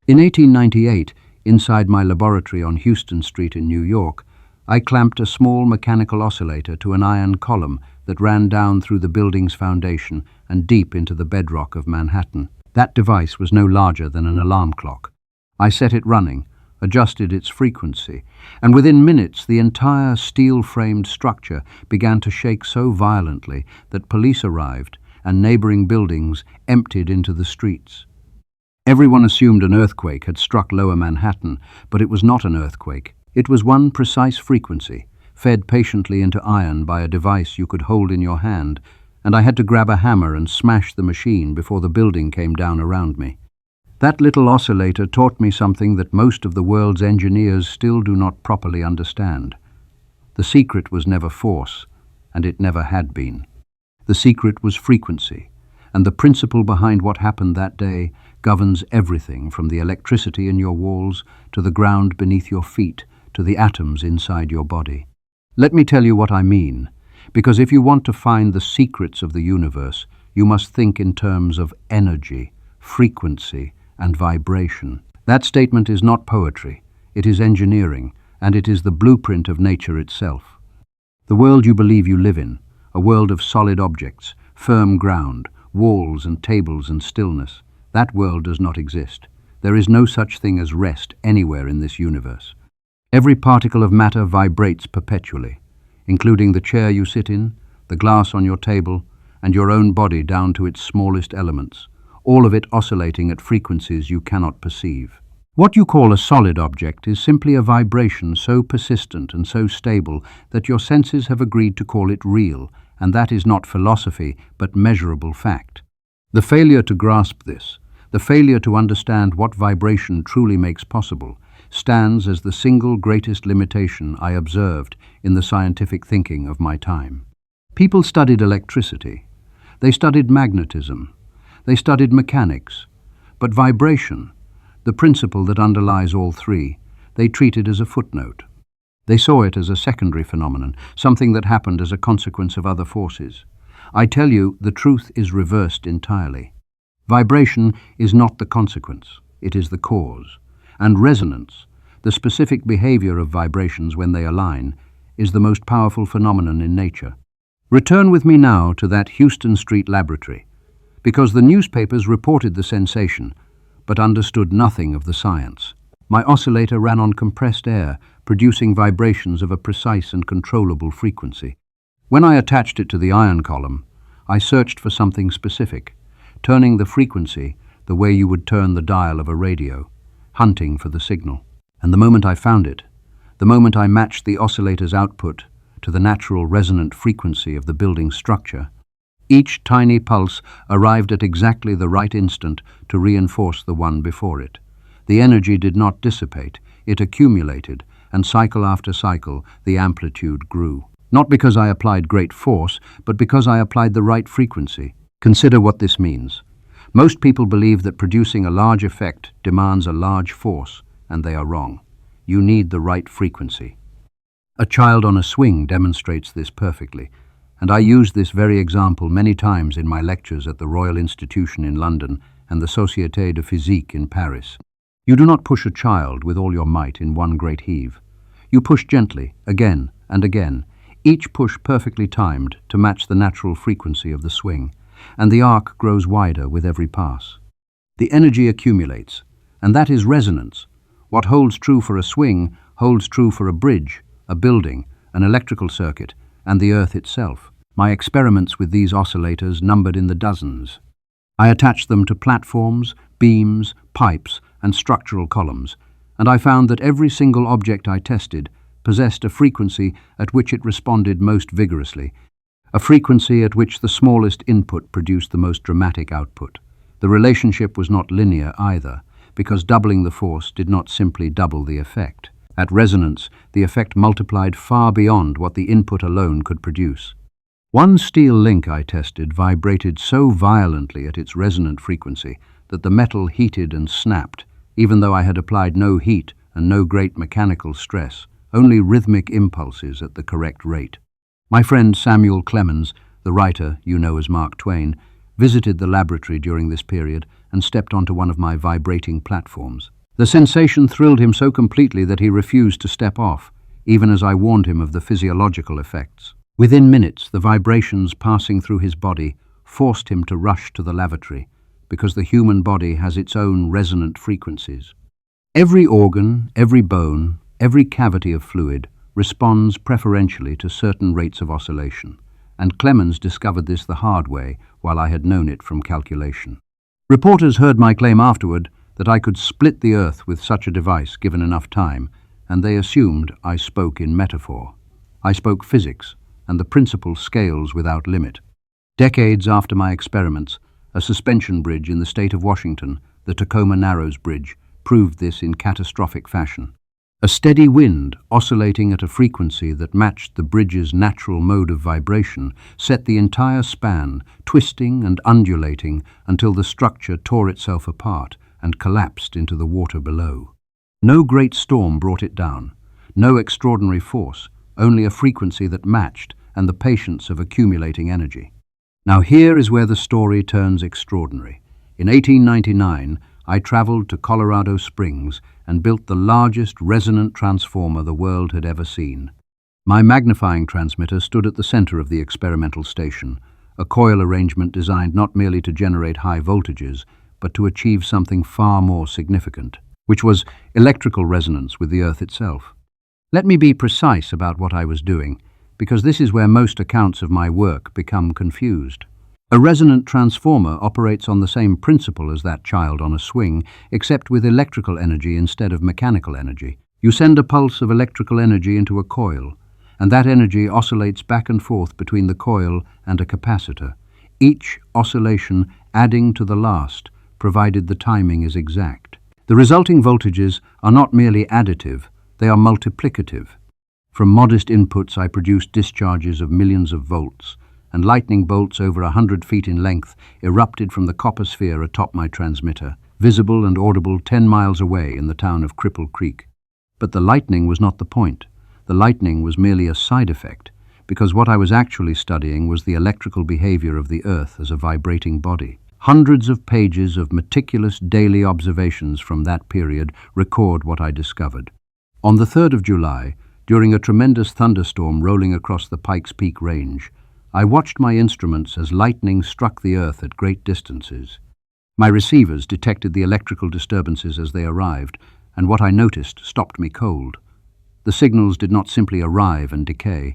In 1898, inside my laboratory on Houston Street in New York, I clamped a small mechanical oscillator to an iron column that ran down through the building's foundation and deep into the bedrock of Manhattan. That device was no larger than an alarm clock. I set it running, adjusted its frequency, and within minutes the entire steel-framed structure began to shake so violently that police arrived and neighboring buildings emptied into the streets. Everyone assumed an earthquake had struck Lower Manhattan, but it was not an earthquake. It was one precise frequency, fed patiently into iron by a device you could hold in your hand, and I had to grab a hammer and smash the machine before the building came down around me. That little oscillator taught me something that most of the world's engineers still do not properly understand. The secret was never force, and it never had been. The secret was frequency, and the principle behind what happened that day governs everything from the electricity in your walls to the ground beneath your feet to the atoms inside your body. Let me tell you what I mean, because if you want to find the secrets of the universe, you must think in terms of energy, frequency, and vibration. That statement is not poetry, it is engineering, and it is the blueprint of nature itself. The world you believe you live in, a world of solid objects, firm ground, walls and tables and stillness, that world does not exist. There is no such thing as rest anywhere in this universe. Every particle of matter vibrates perpetually, including the chair you sit in, the glass on your table, and your own body down to its smallest elements, all of it oscillating at frequencies you cannot perceive. What you call a solid object is simply a vibration so persistent and so stable that your senses have agreed to call it real, and that is not philosophy but measurable fact. The failure to grasp this, the failure to understand what vibration truly makes possible, stands as the single greatest limitation I observed in the scientific thinking of my time. People studied electricity, they studied magnetism, they studied mechanics, but vibration, the principle that underlies all three, they treated as a footnote. They saw it as a secondary phenomenon, something that happened as a consequence of other forces. I tell you, the truth is reversed entirely. Vibration is not the consequence, it is the cause. And resonance, the specific behavior of vibrations when they align, is the most powerful phenomenon in nature. Return with me now to that Houston Street laboratory, because the newspapers reported the sensation, but understood nothing of the science. My oscillator ran on compressed air, producing vibrations of a precise and controllable frequency. When I attached it to the iron column, I searched for something specific, turning the frequency the way you would turn the dial of a radio, hunting for the signal. And the moment I found it, the moment I matched the oscillator's output to the natural resonant frequency of the building's structure, each tiny pulse arrived at exactly the right instant to reinforce the one before it. The energy did not dissipate, it accumulated, and cycle after cycle the amplitude grew. Not because I applied great force, but because I applied the right frequency. Consider what this means. Most people believe that producing a large effect demands a large force, and they are wrong. You need the right frequency. A child on a swing demonstrates this perfectly, and I used this very example many times in my lectures at the Royal Institution in London and the Société de Physique in Paris. You do not push a child with all your might in one great heave. You push gently, again and again, each push perfectly timed to match the natural frequency of the swing, and the arc grows wider with every pass. The energy accumulates, and that is resonance. What holds true for a swing holds true for a bridge, a building, an electrical circuit, and the earth itself. My experiments with these oscillators numbered in the dozens. I attached them to platforms, beams, pipes, and structural columns, and I found that every single object I tested possessed a frequency at which it responded most vigorously, a frequency at which the smallest input produced the most dramatic output. The relationship was not linear either, because doubling the force did not simply double the effect. At resonance, the effect multiplied far beyond what the input alone could produce. One steel link I tested vibrated so violently at its resonant frequency that the metal heated and snapped, even though I had applied no heat and no great mechanical stress, only rhythmic impulses at the correct rate. My friend Samuel Clemens, the writer you know as Mark Twain, visited the laboratory during this period and stepped onto one of my vibrating platforms. The sensation thrilled him so completely that he refused to step off, even as I warned him of the physiological effects. Within minutes, the vibrations passing through his body forced him to rush to the lavatory, because the human body has its own resonant frequencies. Every organ, every bone, every cavity of fluid responds preferentially to certain rates of oscillation, and Clemens discovered this the hard way while I had known it from calculation. Reporters heard my claim afterward that I could split the earth with such a device given enough time, and they assumed I spoke in metaphor. I spoke physics, and the principle scales without limit. Decades after my experiments, a suspension bridge in the state of Washington, the Tacoma Narrows Bridge, proved this in catastrophic fashion. A steady wind, oscillating at a frequency that matched the bridge's natural mode of vibration, set the entire span, twisting and undulating until the structure tore itself apart and collapsed into the water below. No great storm brought it down, no extraordinary force, only a frequency that matched and the patience of accumulating energy. Now here is where the story turns extraordinary. In 1899, I traveled to Colorado Springs and built the largest resonant transformer the world had ever seen. My magnifying transmitter stood at the center of the experimental station, a coil arrangement designed not merely to generate high voltages, but to achieve something far more significant, which was electrical resonance with the Earth itself. Let me be precise about what I was doing, because this is where most accounts of my work become confused. A resonant transformer operates on the same principle as that child on a swing, except with electrical energy instead of mechanical energy. You send a pulse of electrical energy into a coil, and that energy oscillates back and forth between the coil and a capacitor, each oscillation adding to the last, provided the timing is exact. The resulting voltages are not merely additive, they are multiplicative. From modest inputs I produced discharges of millions of volts, and lightning bolts over 100 feet in length erupted from the copper sphere atop my transmitter, visible and audible 10 miles away in the town of Cripple Creek. But the lightning was not the point. The lightning was merely a side effect, because what I was actually studying was the electrical behavior of the Earth as a vibrating body. Hundreds of pages of meticulous daily observations from that period record what I discovered. On the 3rd of July, during a tremendous thunderstorm rolling across the Pikes Peak Range, I watched my instruments as lightning struck the Earth at great distances. My receivers detected the electrical disturbances as they arrived, and what I noticed stopped me cold. The signals did not simply arrive and decay.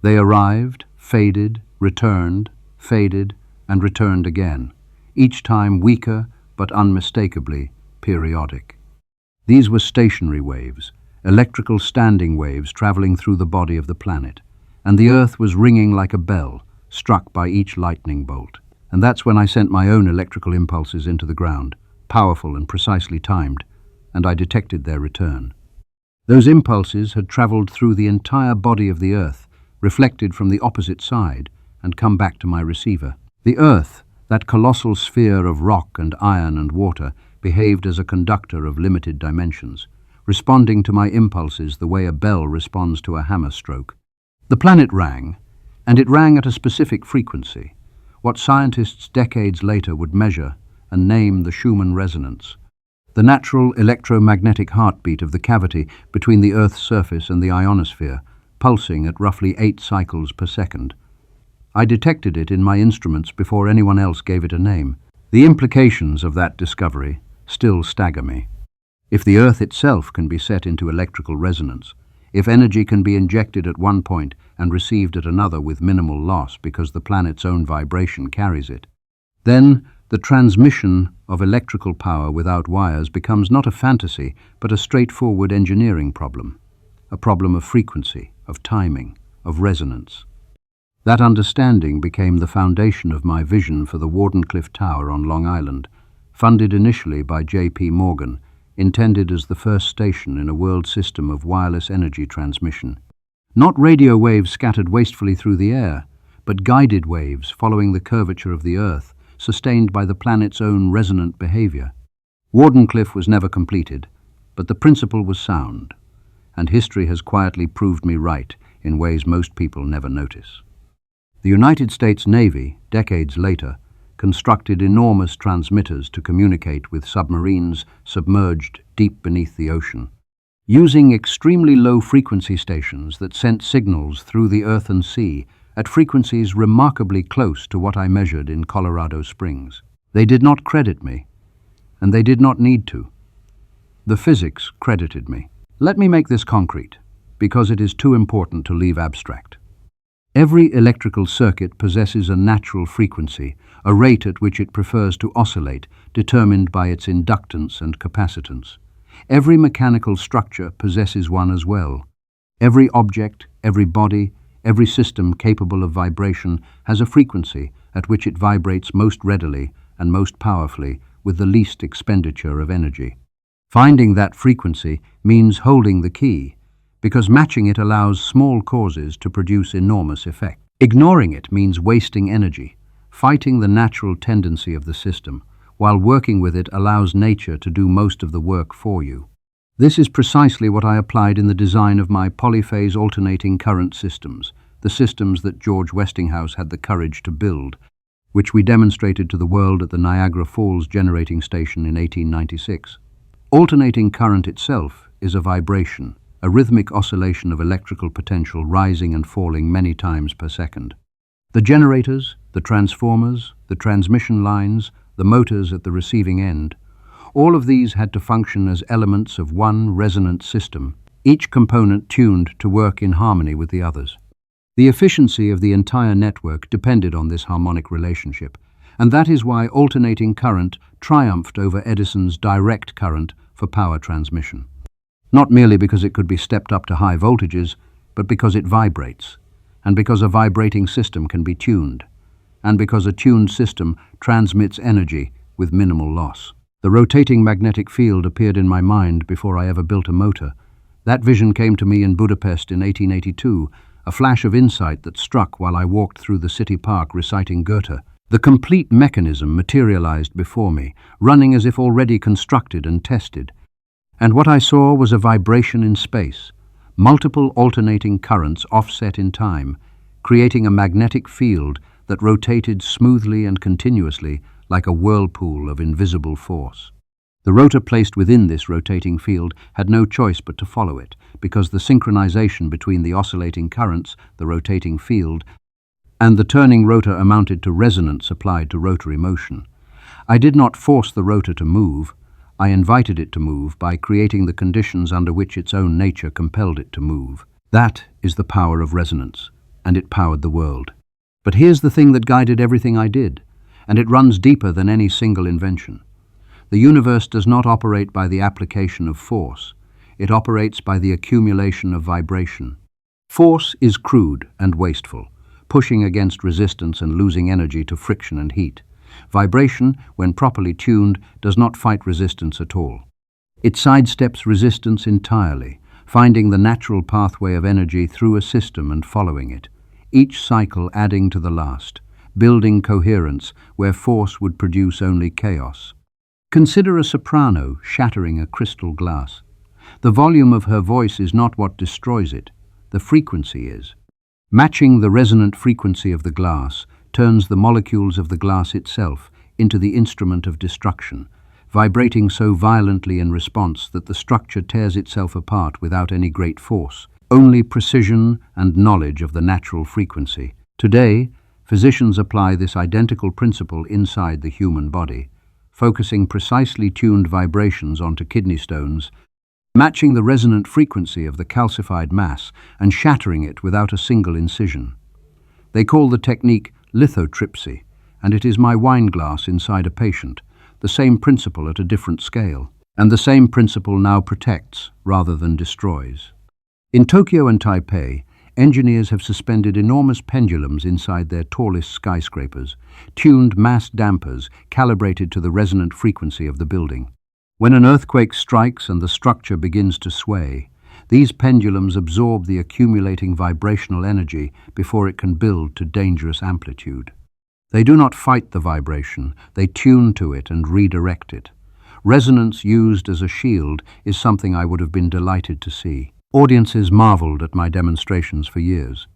They arrived, faded, returned, faded, and returned again, each time weaker but unmistakably periodic. These were stationary waves, electrical standing waves traveling through the body of the planet, and the Earth was ringing like a bell, struck by each lightning bolt. And that's when I sent my own electrical impulses into the ground, powerful and precisely timed, and I detected their return. Those impulses had traveled through the entire body of the Earth, reflected from the opposite side, and come back to my receiver. The Earth, that colossal sphere of rock and iron and water, behaved as a conductor of limited dimensions, responding to my impulses the way a bell responds to a hammer stroke. The planet rang, and it rang at a specific frequency, what scientists decades later would measure and name the Schumann resonance, the natural electromagnetic heartbeat of the cavity between the Earth's surface and the ionosphere, pulsing at roughly 8 cycles per second. I detected it in my instruments before anyone else gave it a name. The implications of that discovery still stagger me. If the Earth itself can be set into electrical resonance, if energy can be injected at one point and received at another with minimal loss because the planet's own vibration carries it, then the transmission of electrical power without wires becomes not a fantasy, but a straightforward engineering problem, a problem of frequency, of timing, of resonance. That understanding became the foundation of my vision for the Wardenclyffe Tower on Long Island, funded initially by J.P. Morgan, intended as the first station in a world system of wireless energy transmission. Not radio waves scattered wastefully through the air, but guided waves following the curvature of the Earth, sustained by the planet's own resonant behavior. Wardenclyffe was never completed, but the principle was sound, and history has quietly proved me right in ways most people never notice. The United States Navy, decades later, constructed enormous transmitters to communicate with submarines submerged deep beneath the ocean. Using extremely low frequency stations that sent signals through the earth and sea at frequencies remarkably close to what I measured in Colorado Springs. They did not credit me, and they did not need to. The physics credited me. Let me make this concrete, because it is too important to leave abstract. Every electrical circuit possesses a natural frequency, a rate at which it prefers to oscillate, determined by its inductance and capacitance. Every mechanical structure possesses one as well. Every object, every body, every system capable of vibration has a frequency at which it vibrates most readily and most powerfully with the least expenditure of energy. Finding that frequency means holding the key, because matching it allows small causes to produce enormous effect. Ignoring it means wasting energy, fighting the natural tendency of the system, while working with it allows nature to do most of the work for you. This is precisely what I applied in the design of my polyphase alternating current systems, the systems that George Westinghouse had the courage to build, which we demonstrated to the world at the Niagara Falls generating station in 1896. Alternating current itself is a vibration, a rhythmic oscillation of electrical potential rising and falling many times per second. The generators, the transformers, the transmission lines, the motors at the receiving end, all of these had to function as elements of one resonant system, each component tuned to work in harmony with the others. The efficiency of the entire network depended on this harmonic relationship, and that is why alternating current triumphed over Edison's direct current for power transmission. Not merely because it could be stepped up to high voltages, but because it vibrates, and because a vibrating system can be tuned, and because a tuned system transmits energy with minimal loss. The rotating magnetic field appeared in my mind before I ever built a motor. That vision came to me in Budapest in 1882, a flash of insight that struck while I walked through the city park reciting Goethe. The complete mechanism materialized before me, running as if already constructed and tested. And what I saw was a vibration in space, multiple alternating currents offset in time, creating a magnetic field that rotated smoothly and continuously like a whirlpool of invisible force. The rotor placed within this rotating field had no choice but to follow it, because the synchronization between the oscillating currents, the rotating field, and the turning rotor amounted to resonance applied to rotary motion. I did not force the rotor to move. I invited it to move by creating the conditions under which its own nature compelled it to move. That is the power of resonance, and it powered the world. But here's the thing that guided everything I did, and it runs deeper than any single invention. The universe does not operate by the application of force. It operates by the accumulation of vibration. Force is crude and wasteful, pushing against resistance and losing energy to friction and heat. Vibration, when properly tuned, does not fight resistance at all. It sidesteps resistance entirely, finding the natural pathway of energy through a system and following it, each cycle adding to the last, building coherence where force would produce only chaos. Consider a soprano shattering a crystal glass. The volume of her voice is not what destroys it, the frequency is. Matching the resonant frequency of the glass turns the molecules of the glass itself into the instrument of destruction, vibrating so violently in response that the structure tears itself apart without any great force, only precision and knowledge of the natural frequency. Today, physicians apply this identical principle inside the human body, focusing precisely tuned vibrations onto kidney stones, matching the resonant frequency of the calcified mass and shattering it without a single incision. They call the technique lithotripsy, and it is my wine glass inside a patient, the same principle at a different scale, and the same principle now protects rather than destroys. In Tokyo and Taipei, engineers have suspended enormous pendulums inside their tallest skyscrapers, tuned mass dampers calibrated to the resonant frequency of the building. When an earthquake strikes and the structure begins to sway, these pendulums absorb the accumulating vibrational energy before it can build to dangerous amplitude. They do not fight the vibration, they tune to it and redirect it. Resonance used as a shield is something I would have been delighted to see. Audiences marveled at my demonstrations for years.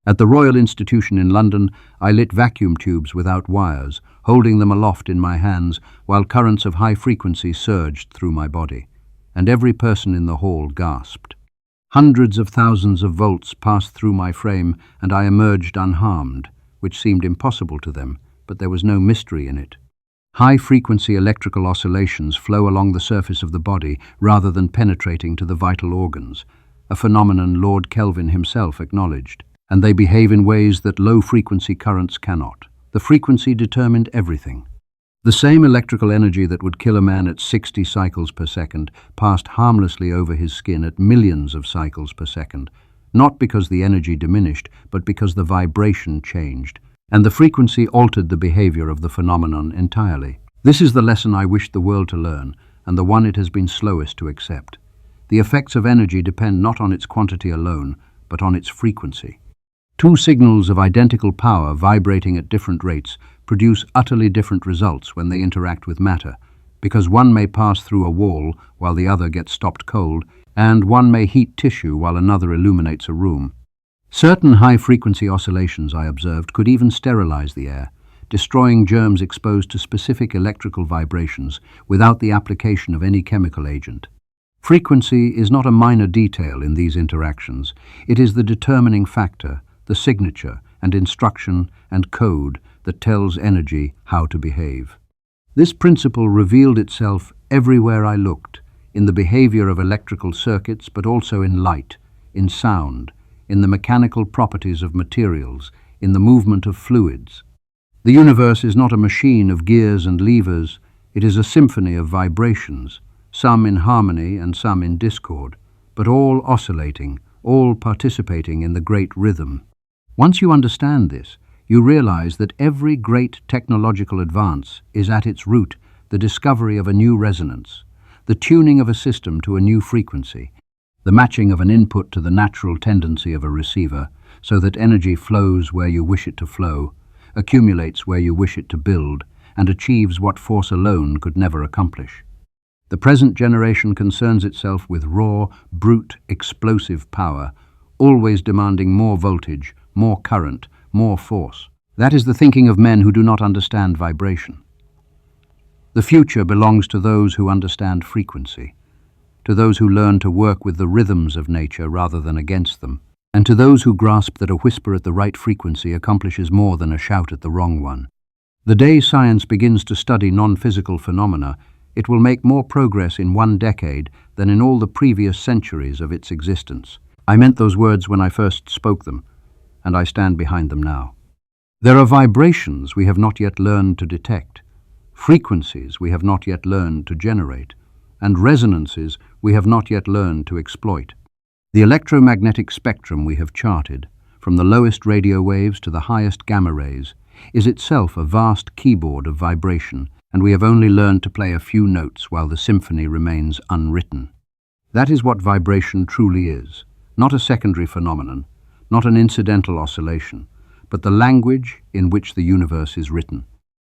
At the Royal Institution in London, I lit vacuum tubes without wires, holding them aloft in my hands while currents of high frequency surged through my body, and every person in the hall gasped. Hundreds of thousands of volts passed through my frame, and I emerged unharmed, which seemed impossible to them, but there was no mystery in it. High-frequency electrical oscillations flow along the surface of the body rather than penetrating to the vital organs, a phenomenon Lord Kelvin himself acknowledged, and they behave in ways that low-frequency currents cannot. The frequency determined everything. The same electrical energy that would kill a man at 60 cycles per second passed harmlessly over his skin at millions of cycles per second, not because the energy diminished, but because the vibration changed, and the frequency altered the behavior of the phenomenon entirely. This is the lesson I wish the world to learn, and the one it has been slowest to accept. The effects of energy depend not on its quantity alone, but on its frequency. Two signals of identical power vibrating at different rates produce utterly different results when they interact with matter, because one may pass through a wall while the other gets stopped cold, and one may heat tissue while another illuminates a room. Certain high-frequency oscillations, I observed, could even sterilize the air, destroying germs exposed to specific electrical vibrations without the application of any chemical agent. Frequency is not a minor detail in these interactions. It is the determining factor, the signature and instruction and code that tells energy how to behave. This principle revealed itself everywhere I looked, in the behavior of electrical circuits, but also in light, in sound, in the mechanical properties of materials, in the movement of fluids. The universe is not a machine of gears and levers. It is a symphony of vibrations, some in harmony and some in discord, but all oscillating, all participating in the great rhythm. Once you understand this, you realize that every great technological advance is at its root the discovery of a new resonance, the tuning of a system to a new frequency, the matching of an input to the natural tendency of a receiver so that energy flows where you wish it to flow, accumulates where you wish it to build, and achieves what force alone could never accomplish. The present generation concerns itself with raw, brute, explosive power, always demanding more voltage, more current, more force. That is the thinking of men who do not understand vibration. The future belongs to those who understand frequency, to those who learn to work with the rhythms of nature rather than against them, and to those who grasp that a whisper at the right frequency accomplishes more than a shout at the wrong one. The day science begins to study non-physical phenomena, it will make more progress in 1 decade than in all the previous centuries of its existence. I meant those words when I first spoke them, and I stand behind them now. There are vibrations we have not yet learned to detect, frequencies we have not yet learned to generate, and resonances we have not yet learned to exploit. The electromagnetic spectrum we have charted, from the lowest radio waves to the highest gamma rays, is itself a vast keyboard of vibration, and we have only learned to play a few notes while the symphony remains unwritten. That is what vibration truly is, not a secondary phenomenon, not an incidental oscillation, but the language in which the universe is written.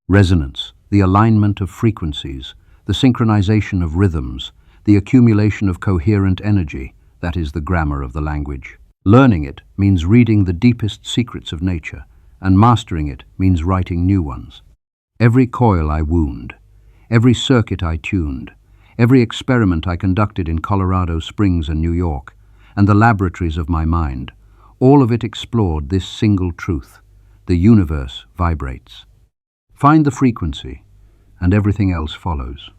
Resonance, the alignment of frequencies, the synchronization of rhythms, the accumulation of coherent energy, that is the grammar of the language. Learning it means reading the deepest secrets of nature, and mastering it means writing new ones. Every coil I wound, every circuit I tuned, every experiment I conducted in Colorado Springs and New York, and the laboratories of my mind, all of it explored this single truth: the universe vibrates. Find the frequency, and everything else follows.